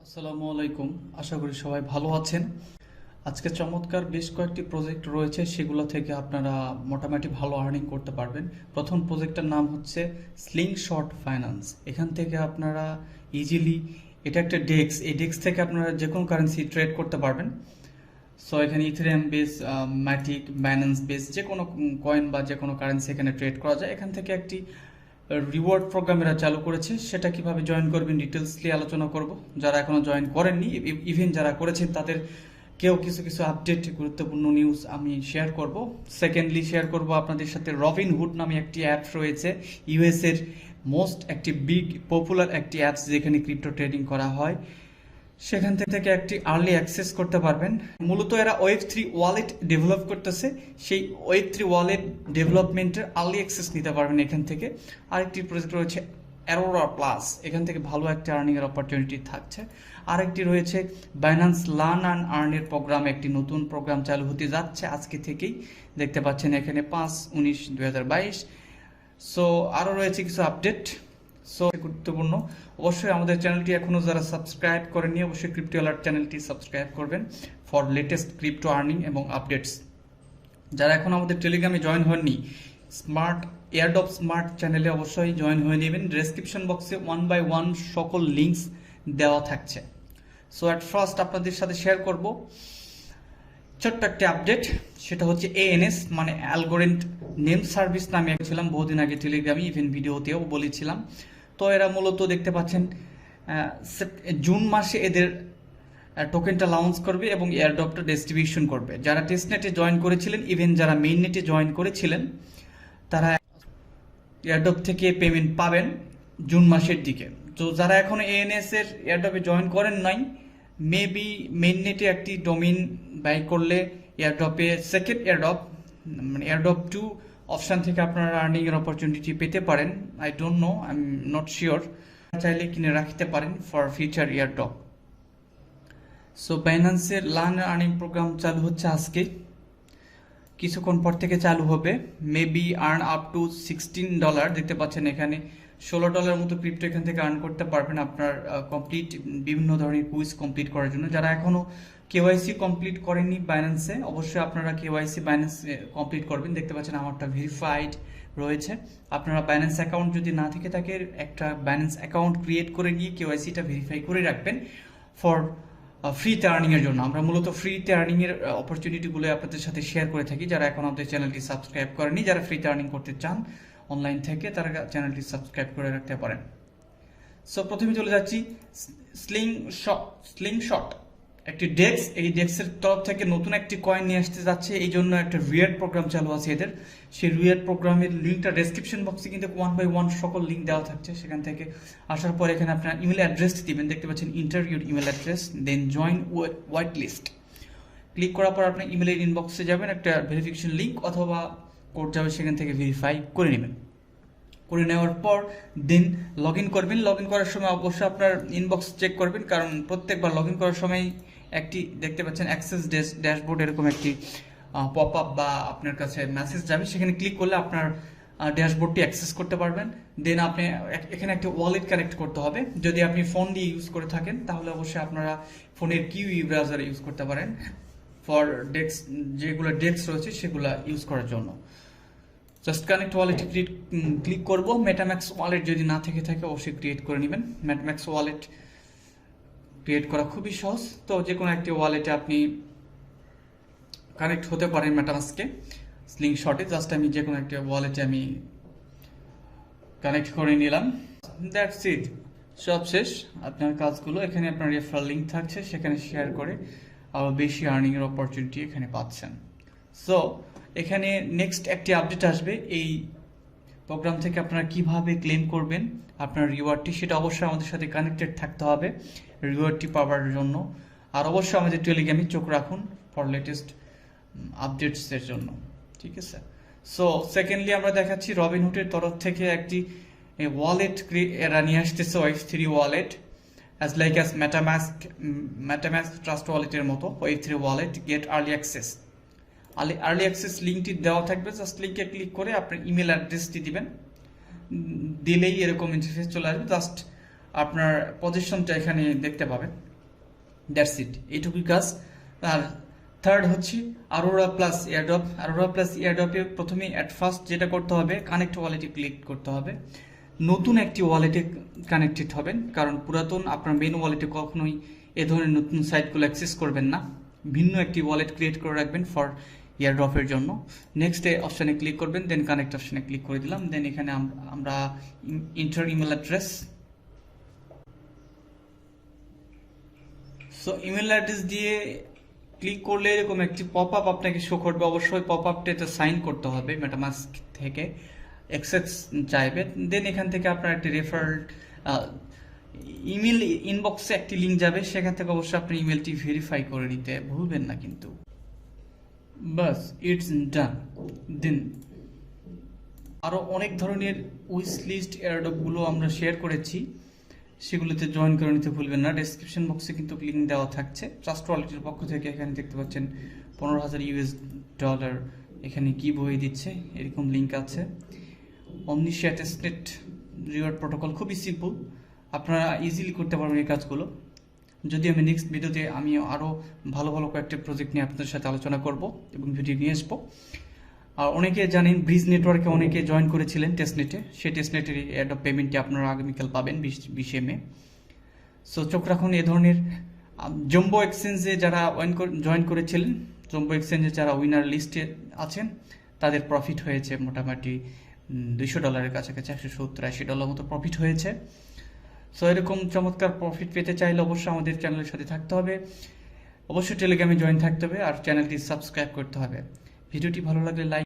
আসসালামু আলাইকুম। আশা করি সবাই ভালো আছেন। আজকে চমৎকার বেশ কয়েকটি প্রজেক্ট রয়েছে, সেগুলো থেকে আপনারা মোটামুটি ভালো আর্নিং করতে পারবেন। প্রথম প্রজেক্টটার নাম হচ্ছে স্লিংশট ফাইন্যান্স। এখান থেকে আপনারা ইজিলি, এটা একটা ডেক্স, এই ডেক্স থেকে আপনারা যে কোনো কারেন্সি ট্রেড করতে পারবেন। সো এখানে Ethereum base, Matic, Binance base যে কোনো কয়েন বা যে কোনো কারেন্সি এখানে ট্রেড করা যায়। এখান থেকে একটি রিওয়ার্ড প্রোগ্রাম এরা চালু করেছে, সেটা কিভাবে জয়েন করবেন ডিটেলসলি আলোচনা করব। যারা এখনো জয়েন করেননি, ইভেন যারা করেছেন তাদের কেউ কিছু কিছু আপডেট, গুরুত্বপূর্ণ নিউজ আমি শেয়ার করব। সেকেন্ডলি শেয়ার করব আপনাদের সাথে রবিনহুড নামে একটি অ্যাপ রয়েছে, ইউএস এর মোস্ট একটি বিগ পপুলার একটি অ্যাপস, যেখানে ক্রিপ্টো ট্রেডিং করা হয়। সেখান থেকে একটি আর্লি অ্যাক্সেস করতে পারবেন। মূলত এরা Web3 ওয়ালেট ডেভেলপ করতেছে, সেই Web3 ওয়ালেট ডেভেলপমেন্টের আর্লি অ্যাক্সেস নিতে পারবেন এখান থেকে। আরেকটি প্রজেক্ট রয়েছে অ্যারোরা প্লাস, এখান থেকে ভালো একটা আর্নিংয়ের অপরচুনিটি থাকছে। আরেকটি রয়েছে বাইন্যান্স লার্ন অ্যান্ড আর্নের প্রোগ্রাম, একটি নতুন প্রোগ্রাম চালু হতে যাচ্ছে আজকে থেকেই, দেখতে পাচ্ছেন এখানে 5/19/2022। সো আরও রয়েছে কিছু আপডেট, সো গুরুত্বপূর্ণ। অবশ্যই আমাদের চ্যানেলটি এখনও যারা সাবস্ক্রাইব করেননি, অবশ্যই ক্রিপ্টো অ্যালার্ট চ্যানেলটি সাবস্ক্রাইব করবেন ফর লেটেস্ট ক্রিপ্টো আর্নিং এবং আপডেটস। যারা এখন আমাদের টেলিগ্রামে জয়েন হননি, স্মার্ট এয়ারড্রপ স্মার্ট চ্যানেলে অবশ্যই জয়েন হয়ে নেবেন। ডেসক্রিপশন বক্সে 1 বাই 1 সকল লিঙ্কস দেওয়া থাকছে। সো অ্যাট ফার্স্ট আপনাদের সাথে শেয়ার করব ছোট্ট একটি আপডেট, সেটা হচ্ছে এএনএস মানে অ্যালগোরিথম নেম সার্ভিস নামে ছিলাম বহুদিন আগে টেলিগ্রামে, ইভেন ভিডিওতেও বলেছিলাম। তো এরা মূলত দেখতে পাচ্ছেন জুন মাসে এদের টোকেনটা লঞ্চ করবে এবং এয়ারড্রপটা ডিস্ট্রিবিউশন করবে। যারা টেস্টনেটে জয়েন করেছিলেন, ইভেন যারা মেইন নেটে জয়েন করেছিলেন, তারা এয়ারড্রপ থেকে পেমেন্ট পাবেন জুন মাসের দিকে। তো যারা এখনো এএনএস এর এয়ারড্রপে জয়েন করেন নাই, মেবি মেইন নেটে একটি ডোমেইন বাই করলে এয়ারড্রপে সেকেন্ড এয়ারড্রপ মানে এয়ারড্রপ 2 অপশান থেকে আপনারা আর্নিং এর অপরচুনিটি পেতে পারেন। I don't know, I am not sure. চাইলে কিনে রাখতে পারেন ফর ফিউচার এয়ারড্রপ। সো বাইন্যান্সের লার্ন আর্নিং প্রোগ্রাম চালু হচ্ছে আজকে, কিছুক্ষণ পর থেকে চালু হবে। মেবি আর্ন আপ টু $16, দেখতে পাচ্ছেন এখানে $16 মতো ক্রিপ্টো এখান থেকে আর্ন করতে পারবেন আপনার কমপ্লিট বিভিন্ন ধরনের কুইজ কমপ্লিট করার জন্য। যারা এখনো কেওয়াইসি কমপ্লিট করেননি বাইন্যান্সে, অবশ্যই আপনারা কেওয়াইসি বাইন্যান্স কমপ্লিট করবেন। দেখতে পাচ্ছেন আমারটা ভেরিফাইড রয়েছে। আপনারা বাইন্যান্স অ্যাকাউন্ট যদি না থেকে থাকে, একটা বাইন্যান্স অ্যাকাউন্ট ক্রিয়েট করে নিয়ে কেওয়াইসিটা ভেরিফাই করে রাখবেন ফর ফ্রিতে আর্নিংয়ের জন্য। আমরা মূলত ফ্রিতে আর্নিংয়ের অপরচুনিটিগুলো আপনাদের সাথে শেয়ার করে থাকি। যারা এখন আমাদের চ্যানেলটি সাবস্ক্রাইব করেনি, যারা ফ্রিতে আর্নিং করতে চান অনলাইন থেকে, তারা চ্যানেলটি সাবস্ক্রাইব করে রাখতে পারেন। সো প্রথমে চলে যাচ্ছি স্লিংশট একটি ডেক্স। এই ডেক্সের তরফ থেকে নতুন একটি কয়েন নিয়ে আসতে যাচ্ছে, এই জন্য একটা রিওয়ার্ড প্রোগ্রাম চালু আছে এদের। সেই রিওয়ার্ড প্রোগ্রামের লিঙ্কটা ডেসক্রিপশন বক্সে কিন্তু 1 বাই 1 সকল লিঙ্ক দেওয়া থাকছে। সেখান থেকে আসার পর এখানে আপনার ইমেল অ্যাড্রেস দিবেন, দেখতে পাচ্ছেন enter your email address, then join whitelist. Click করার পর আপনার ইমেলের ইনবক্সে যাবেন, একটা ভেরিফিকেশন লিঙ্ক অথবা কোড যাবে, সেখান থেকে ভেরিফাই করে নেবেন। করে নেওয়ার পর দেন লগ ইন করবেন। লগ ইন করার সময় অবশ্যই আপনার ইনবক্স চেক করবেন, কারণ প্রত্যেকবার লগ ইন করার সময় একটি দেখতে পাচ্ছেন অ্যাক্সেস ড্যাশবোর্ড এরকম একটি পপ আপ বা আপনার কাছে মেসেজ যাবে, সেখানে ক্লিক করলে আপনার ড্যাশবোর্ডটি অ্যাক্সেস করতে পারবেন। দেন আপনি এখানে একটা ওয়ালেট কানেক্ট করতে হবে। যদি আপনি ফোন দিয়ে ইউজ করে থাকেন, তাহলে অবশ্যই আপনারা ফোনের কিউই ব্রাউজার ইউজ করতে পারেন ফর ডেক্স, যেগুলো ডেক্স রয়েছে সেগুলো ইউজ করার জন্য। জাস্ট কানেক্ট ওয়ালেটে ক্লিক করব। মেটাম্যাক্স ওয়ালেট যদি না থেকে থাকে, অবশ্যই ক্রিয়েট করে নেবেন। মেটাম্যাক্স ওয়ালেট ক্রিয়েট করা খুবই সহজ। তো যে কোনো একটি ওয়ালেটে আপনি কানেক্ট হতে পারেন মেটাম্যাক্সকে স্লিংশটে। জাস্ট আমি যে কোনো একটা ওয়ালেটে আমি কানেক্ট করে নিলাম। দ্যাটস ইট, সব শেষ আপনার কাজগুলো। এখানে আপনার রেফারেল লিঙ্ক থাকছে, সেখানে শেয়ার করে আরও বেশি আর্নিংয়ের অপরচুনিটি এখানে পাচ্ছেন। সো এখানে নেক্সট একটি আপডেট আসবে এই প্রোগ্রাম থেকে আপনারা কিভাবে ক্লেম করবেন আপনার রিওয়ার্ডটি, সেটা অবশ্যই আমাদের সাথে কানেক্টেড থাকতে হবে রিওয়ার্ডটি পাওয়ার জন্য। আর অবশ্যই আমাদের টেলিগ্রামে চোখ রাখুন ফর লেটেস্ট আপডেটসের জন্য, ঠিক আছে? সো সেকেন্ডলি আমরা দেখাচ্ছি রবিনহুডের তরফ থেকে একটি ওয়ালেট এরা নিয়ে আসতেছে, Web3 wallet as like as MetaMask trust ওয়ালেটের মতো Web3 wallet. Get early access, early access লিঙ্কটি দেওয়া থাকবে। জাস্ট লিঙ্কে ক্লিক করে আপনার ইমেল অ্যাড্রেসটি দিবেন, দিলেই এরকম ইন্টারফেস চলে আসবে। জাস্ট আপনার পজিশনটা এখানে দেখতে পাবেন। দ্যাটস ইট, এইটুকুই কাজ। আর থার্ড হচ্ছে Aurora plus airdrop. Aurora plus এয়ারড্রপে প্রথমে অ্যাট ফার্স্ট যেটা করতে হবে, কানেক্ট ওয়ালেটে ক্লিক করতে হবে। নতুন একটি ওয়ালেটে কানেক্টেড হবেন, কারণ পুরাতন আপনার মেন ওয়ালেটে কখনোই এ ধরনের নতুন সাইটগুলো অ্যাক্সেস করবেন না। ভিন্ন একটি ওয়ালেট ক্রিয়েট করে রাখবেন ফর এয়ারড্রপের জন্য। নেক্সট অপশানে ক্লিক করবেন, দেন কানেক্ট অপশানে ক্লিক করে দিলাম। দেন এখানে আমরা inter email address. So email address দিয়ে ক্লিক করলে এরকম একটি পপ আপ আপনাকে শো করবে। অবশ্যই পপ আপটাতে সাইন করতে হবে মেটামাস্ক থেকে, অ্যাক্সেস চাইবে। দেন এখান থেকে আপনার একটি রেফারেল ইমেল ইনবক্সে একটি লিঙ্ক যাবে, সেখান থেকে অবশ্যই আপনি ইমেলটি ভেরিফাই করে নিতে ভুলবেন না কিন্তু। বাস, ইটস ডান। দেন আরও অনেক ধরনের উইশ লিস্ট এয়ারড্রপগুলো আমরা শেয়ার করেছি, সেগুলোতে জয়েন করে নিতে ভুলবেন না। ডেসক্রিপশন বক্সে কিন্তু লিঙ্ক দেওয়া থাকছে। ট্রাস্ট ওয়ালেটের পক্ষ থেকে এখানে দেখতে পাচ্ছেন $15,000 এখানে কি বই দিচ্ছে, এরকম লিঙ্ক আছে। অমনিশিয়া টেস্টনেট রিওয়ার্ড প্রোটোকল খুবই সিম্পল, আপনারা ইজিলি করতে পারবেন এই কাজগুলো। যদি আমি নেক্সট ভিডিওতে আমি আরও ভালো ভালো কয়েকটা প্রজেক্ট নিয়ে আপনাদের সাথে আলোচনা করব এবং ভিডিও নিয়ে আসবো। আর অনেকে জানেন ব্রিজ নেটওয়ার্কে অনেকে জয়েন করেছিলেন টেস্টনেটে, সেই টেস্টনেটের এয়ারড্রপ পেমেন্টটি আপনারা আগামীকাল পাবেন 20 মে। সো চোখ রাখুন এ ধরনের। জম্বো এক্সচেঞ্জে যারা জয়েন করেছিলেন, জম্বো এক্সচেঞ্জে যারা উইনার লিস্টে আছেন, তাদের প্রফিট হয়েছে মোটামুটি $200 কাছাকাছি, $170-80 মতো প্রফিট হয়েছে। সো এরকম চমৎকার প্রফিট পেতে চাইলে অবশ্যই আমাদের চ্যানেলের সাথে থাকতে হবে, অবশ্যই টেলিগ্রামে জয়েন থাকতে হবে, আর চ্যানেলটি সাবস্ক্রাইব করতে হবে। ভিডিওটি ভালো লাগলে লাইক